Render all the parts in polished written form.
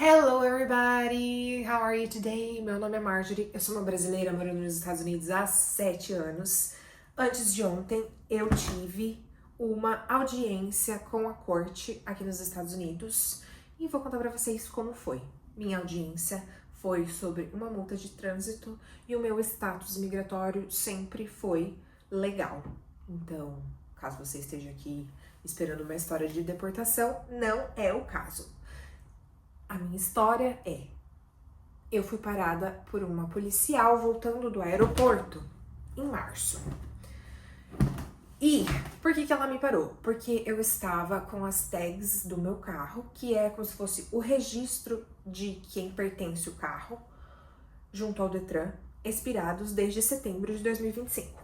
Hello everybody! How are you today? Meu nome é Marjorie, eu sou uma brasileira morando nos Estados Unidos há 7 anos. Antes de ontem, eu tive uma audiência com a corte aqui nos Estados Unidos e vou contar pra vocês como foi. Minha audiência foi sobre uma multa de trânsito e o meu status migratório sempre foi legal. Então, caso você esteja aqui esperando uma história de deportação, não é o caso. A minha história é: eu fui parada por uma policial voltando do aeroporto em março. E por que ela me parou? Porque eu estava com as tags do meu carro, que é como se fosse o registro de quem pertence o carro, junto ao Detran, expirados desde setembro de 2025.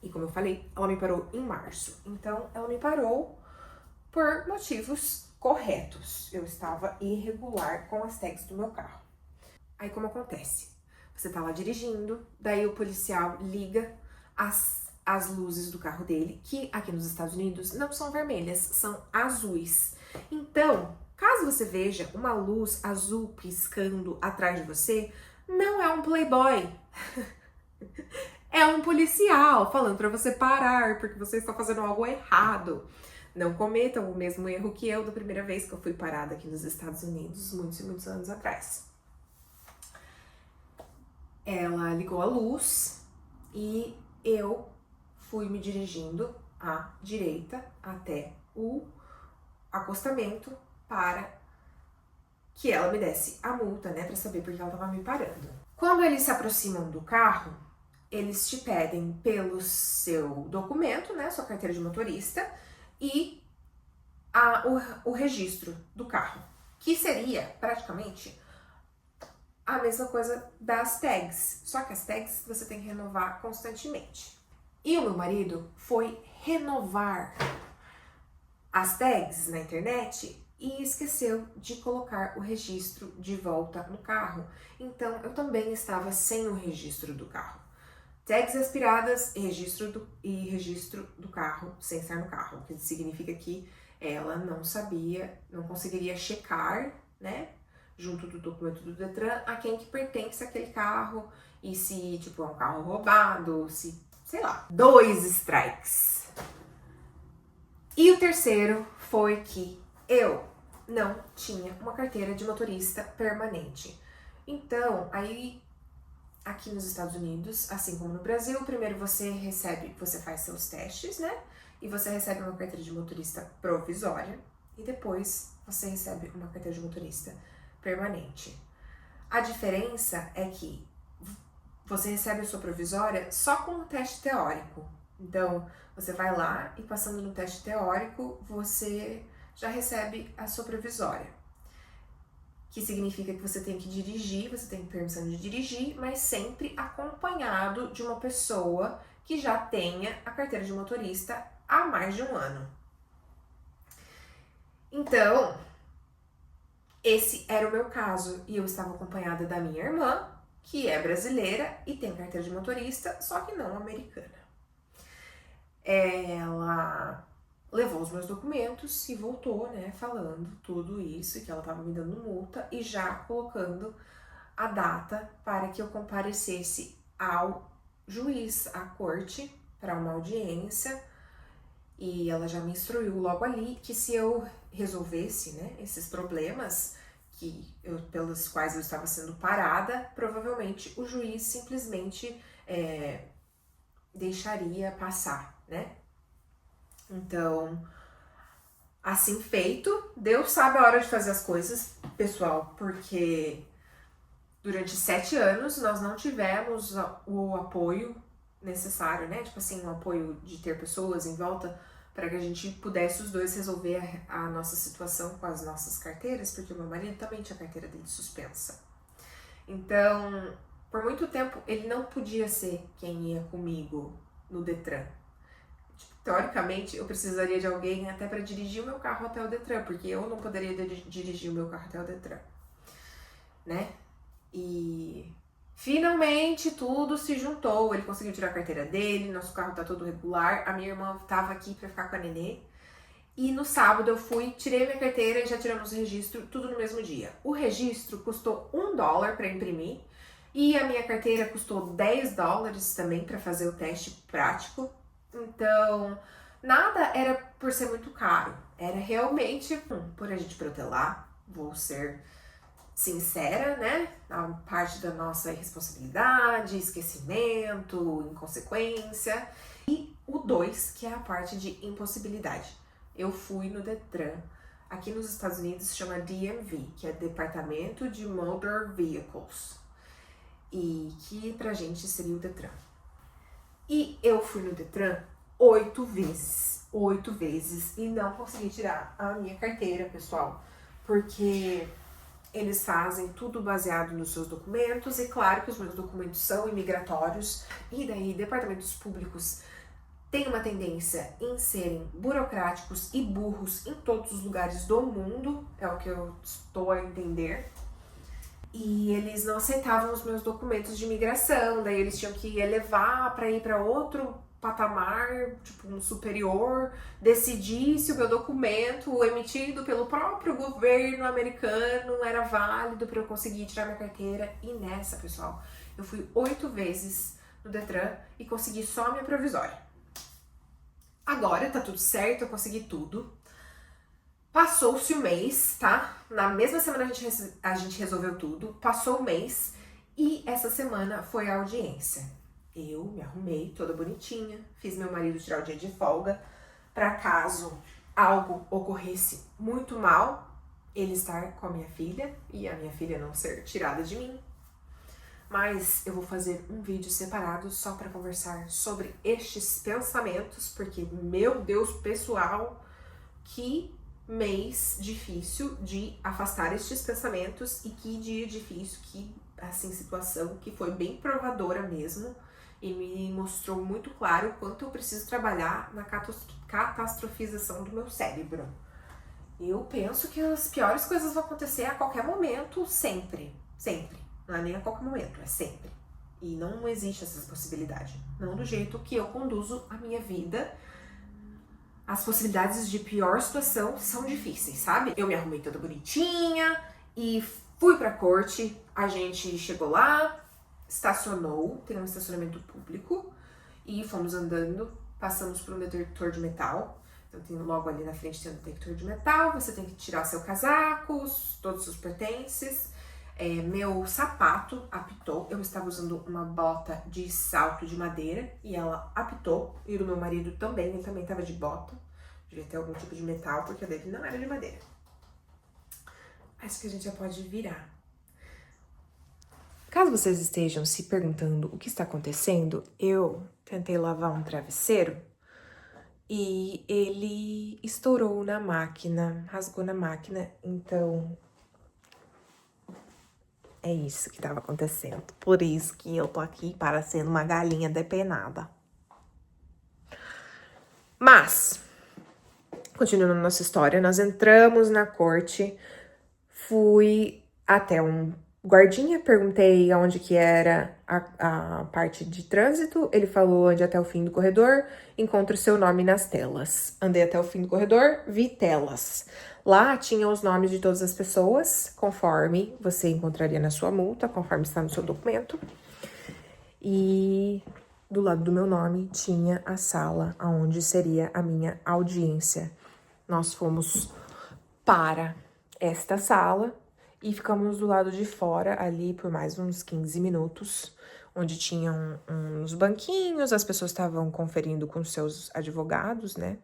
E como eu falei, ela me parou em março. Então, ela me parou por motivos corretos. Eu estava irregular com as tags do meu carro. Aí como acontece? Você tá lá dirigindo, daí o policial liga as luzes do carro dele, que aqui nos Estados Unidos não são vermelhas, são azuis. Então, caso você veja uma luz azul piscando atrás de você, não é um playboy. É um policial falando pra você parar, porque você está fazendo algo errado. Não cometam o mesmo erro que eu da primeira vez que eu fui parada aqui nos Estados Unidos, muitos e muitos anos atrás. Ela ligou a luz e eu fui me dirigindo à direita até o acostamento para que ela me desse a multa, né, para saber por que ela estava me parando. Quando eles se aproximam do carro, eles te pedem pelo seu documento, né, sua carteira de motorista, e o registro do carro, que seria praticamente a mesma coisa das tags, só que as tags você tem que renovar constantemente. E o meu marido foi renovar as tags na internet e esqueceu de colocar o registro de volta no carro. Então eu também estava sem o registro do carro. Tags expiradas e registro do carro sem estar no carro, o que significa que ela não sabia, não conseguiria checar, né, junto do documento do Detran, a quem que pertence aquele carro e se, tipo, é um carro roubado, se, sei lá, 2 strikes. E o terceiro foi que eu não tinha uma carteira de motorista permanente. Então, aí aqui nos Estados Unidos, assim como no Brasil, primeiro você faz seus testes, né? E você recebe uma carteira de motorista provisória e depois você recebe uma carteira de motorista permanente. A diferença é que você recebe a sua provisória só com um teste teórico. Então, você vai lá e passando no teste teórico, você já recebe a sua provisória. Que significa que você tem que dirigir, você tem permissão de dirigir, mas sempre acompanhado de uma pessoa que já tenha a carteira de motorista há mais de um ano. Então, esse era o meu caso e eu estava acompanhada da minha irmã, que é brasileira e tem carteira de motorista, só que não americana. Ela levou os meus documentos e voltou, né, falando tudo isso, que ela estava me dando multa e já colocando a data para que eu comparecesse ao juiz, à corte, para uma audiência. E ela já me instruiu logo ali que se eu resolvesse, né, esses problemas pelos quais eu estava sendo parada, provavelmente o juiz simplesmente deixaria passar, né? Então, assim feito, Deus sabe a hora de fazer as coisas, pessoal, porque durante 7 anos nós não tivemos o apoio necessário, né? Tipo assim, o apoio de ter pessoas em volta para que a gente pudesse os dois resolver a nossa situação com as nossas carteiras, porque o meu marido também tinha a carteira dele suspensa. Então, por muito tempo, ele não podia ser quem ia comigo no Detran. Teoricamente, eu precisaria de alguém até para dirigir o meu carro até o Detran, porque eu não poderia dirigir o meu carro até o Detran, né? E finalmente tudo se juntou, ele conseguiu tirar a carteira dele, nosso carro tá todo regular, a minha irmã tava aqui para ficar com a nenê E no sábado eu fui, tirei minha carteira e já tiramos o registro, tudo no mesmo dia. O registro custou $1 para imprimir e a minha carteira custou $10 também para fazer o teste prático. Então, nada era por ser muito caro, era realmente por a gente protelar, vou ser sincera, né? A parte da nossa irresponsabilidade, esquecimento, inconsequência. E o 2, que é a parte de impossibilidade. Eu fui no Detran, aqui nos Estados Unidos chama DMV, que é Departamento de Motor Vehicles, e que pra gente seria o Detran. E eu fui no Detran 8 vezes, e não consegui tirar a minha carteira, pessoal, porque eles fazem tudo baseado nos seus documentos, e claro que os meus documentos são imigratórios, e daí departamentos públicos têm uma tendência em serem burocráticos e burros em todos os lugares do mundo, é o que eu estou a entender. E eles não aceitavam os meus documentos de imigração, daí eles tinham que elevar para ir para outro patamar, tipo um superior, decidir se o meu documento emitido pelo próprio governo americano era válido para eu conseguir tirar minha carteira. E nessa, pessoal, eu fui 8 vezes no Detran e consegui só a minha provisória. Agora tá tudo certo, eu consegui tudo. Passou-se o mês, tá? Na mesma semana a gente resolveu tudo. Passou o mês e essa semana foi a audiência. Eu me arrumei toda bonitinha, fiz meu marido tirar o dia de folga, para caso algo ocorresse muito mal, ele estar com a minha filha e a minha filha não ser tirada de mim. Mas eu vou fazer um vídeo separado só para conversar sobre estes pensamentos, porque, meu Deus, pessoal, que mês difícil de afastar estes pensamentos e que dia difícil, que, assim, situação que foi bem provadora mesmo e me mostrou muito claro o quanto eu preciso trabalhar na catastrofização do meu cérebro. Eu penso que as piores coisas vão acontecer a qualquer momento, sempre, sempre. Não é nem a qualquer momento, é sempre. E não existe essa possibilidade. Não do jeito que eu conduzo a minha vida. As possibilidades de pior situação são difíceis, sabe? Eu me arrumei toda bonitinha e fui pra corte. A gente chegou lá, estacionou, tem um estacionamento público, e fomos andando, passamos por um detector de metal. Então tem logo ali na frente tem um detector de metal, você tem que tirar seu casaco, todos os seus pertences. Meu sapato apitou, eu estava usando uma bota de salto de madeira e ela apitou, e o do meu marido também, ele também estava de bota, devia ter algum tipo de metal, porque a dele não era de madeira. Acho que a gente já pode virar. Caso vocês estejam se perguntando o que está acontecendo, eu tentei lavar um travesseiro e ele estourou na máquina, rasgou na máquina, então é isso que estava acontecendo. Por isso que eu tô aqui parecendo uma galinha depenada. Mas, continuando a nossa história, nós entramos na corte, fui até um guardinha, perguntei aonde que era a parte de trânsito, ele falou onde até o fim do corredor, encontra o seu nome nas telas. Andei até o fim do corredor, vi telas. Lá tinha os nomes de todas as pessoas, conforme você encontraria na sua multa, conforme está no seu documento. E do lado do meu nome tinha a sala onde seria a minha audiência. Nós fomos para esta sala e ficamos do lado de fora ali por mais uns 15 minutos, onde tinham uns banquinhos, as pessoas estavam conferindo com seus advogados, né?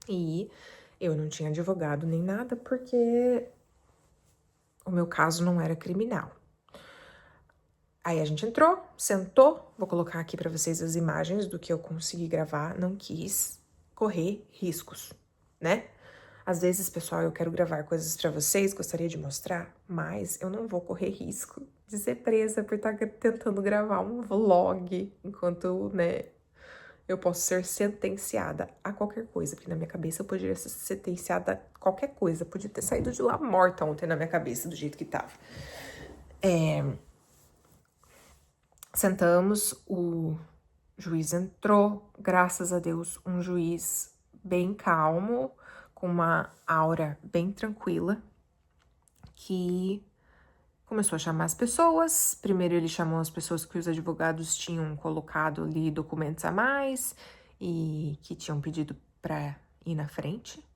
E eu não tinha advogado nem nada, porque o meu caso não era criminal. Aí a gente entrou, sentou, vou colocar aqui para vocês as imagens do que eu consegui gravar, não quis correr riscos, né? Às vezes, pessoal, eu quero gravar coisas para vocês, gostaria de mostrar, mas eu não vou correr risco de ser presa por estar tentando gravar um vlog, enquanto, né, eu posso ser sentenciada a qualquer coisa, porque na minha cabeça eu poderia ser sentenciada a qualquer coisa, podia ter saído de lá morta ontem na minha cabeça, do jeito que tava. Sentamos, o juiz entrou, graças a Deus, um juiz bem calmo, com uma aura bem tranquila, que começou a chamar as pessoas. Primeiro ele chamou as pessoas que os advogados tinham colocado ali documentos a mais e que tinham pedido para ir na frente.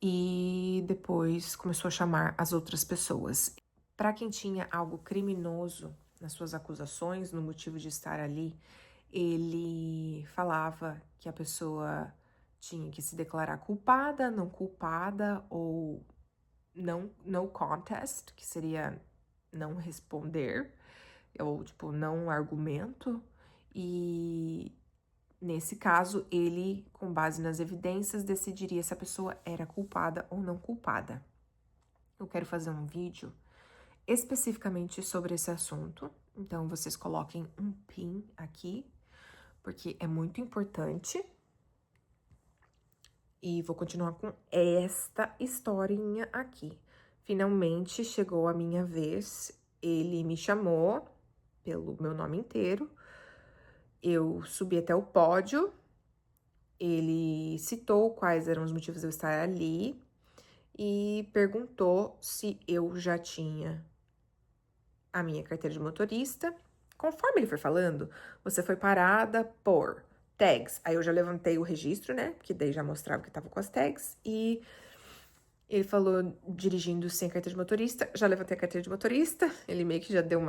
E depois começou a chamar as outras pessoas. Para quem tinha algo criminoso nas suas acusações, no motivo de estar ali, ele falava que a pessoa tinha que se declarar culpada, não culpada, ou não, no contest, que seria não responder, ou tipo, não argumento. E nesse caso, ele, com base nas evidências, decidiria se a pessoa era culpada ou não culpada. Eu quero fazer um vídeo especificamente sobre esse assunto, então vocês coloquem um pin aqui, porque é muito importante. E vou continuar com esta historinha aqui. Finalmente chegou a minha vez, ele me chamou pelo meu nome inteiro, eu subi até o pódio, ele citou quais eram os motivos de eu estar ali e perguntou se eu já tinha a minha carteira de motorista. Conforme ele foi falando, você foi parada por tags. Aí eu já levantei o registro, né? Porque daí já mostrava que tava com as tags. E ele falou dirigindo sem carteira de motorista. Já levantei a carteira de motorista. Ele meio que já deu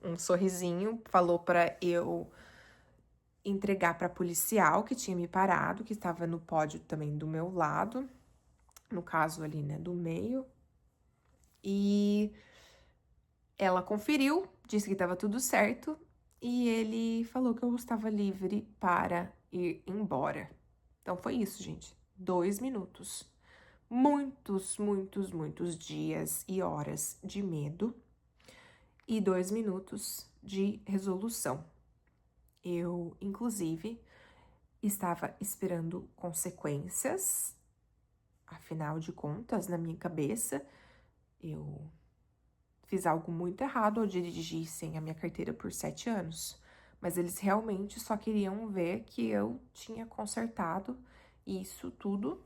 um sorrisinho. Falou pra eu entregar pra policial que tinha me parado, que estava no pódio também do meu lado. No caso ali, né, do meio. E ela conferiu, disse que estava tudo certo. E ele falou que eu estava livre para ir embora. Então foi isso, gente. 2 minutos. Muitos, muitos, muitos dias e horas de medo. E 2 minutos de resolução. Eu, inclusive, estava esperando consequências. Afinal de contas, na minha cabeça, eu fiz algo muito errado ao dirigir sem a minha carteira por 7 anos. Mas eles realmente só queriam ver que eu tinha consertado isso tudo.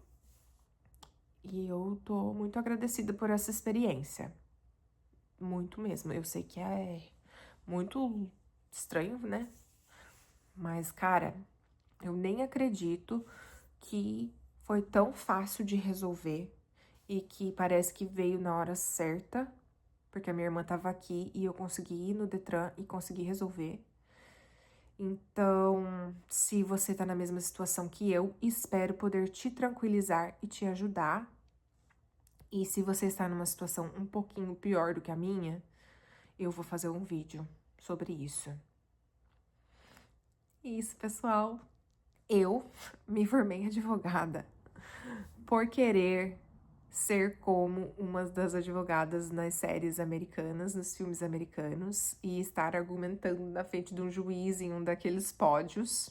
E eu tô muito agradecida por essa experiência. Muito mesmo. Eu sei que é muito estranho, né? Mas, cara, eu nem acredito que foi tão fácil de resolver e que parece que veio na hora certa, porque a minha irmã tava aqui e eu consegui ir no Detran e consegui resolver. Então, se você tá na mesma situação que eu, espero poder te tranquilizar e te ajudar. E se você está numa situação um pouquinho pior do que a minha, eu vou fazer um vídeo sobre isso. Isso, pessoal. Eu me formei advogada por querer ser como uma das advogadas nas séries americanas, nos filmes americanos, e estar argumentando na frente de um juiz em um daqueles pódios.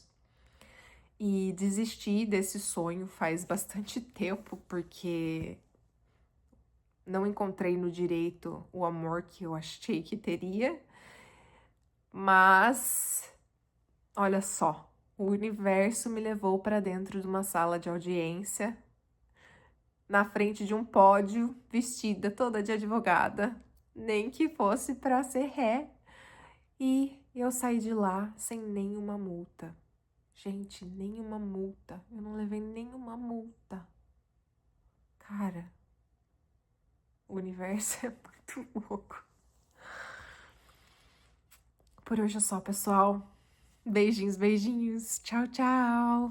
E desisti desse sonho faz bastante tempo, porque não encontrei no direito o amor que eu achei que teria. Mas, olha só, o universo me levou para dentro de uma sala de audiência, na frente de um pódio, vestida toda de advogada, nem que fosse para ser ré. E eu saí de lá sem nenhuma multa. Gente, nenhuma multa. Eu não levei nenhuma multa. Cara, o universo é muito louco. Por hoje é só, pessoal. Beijinhos, beijinhos. Tchau, tchau.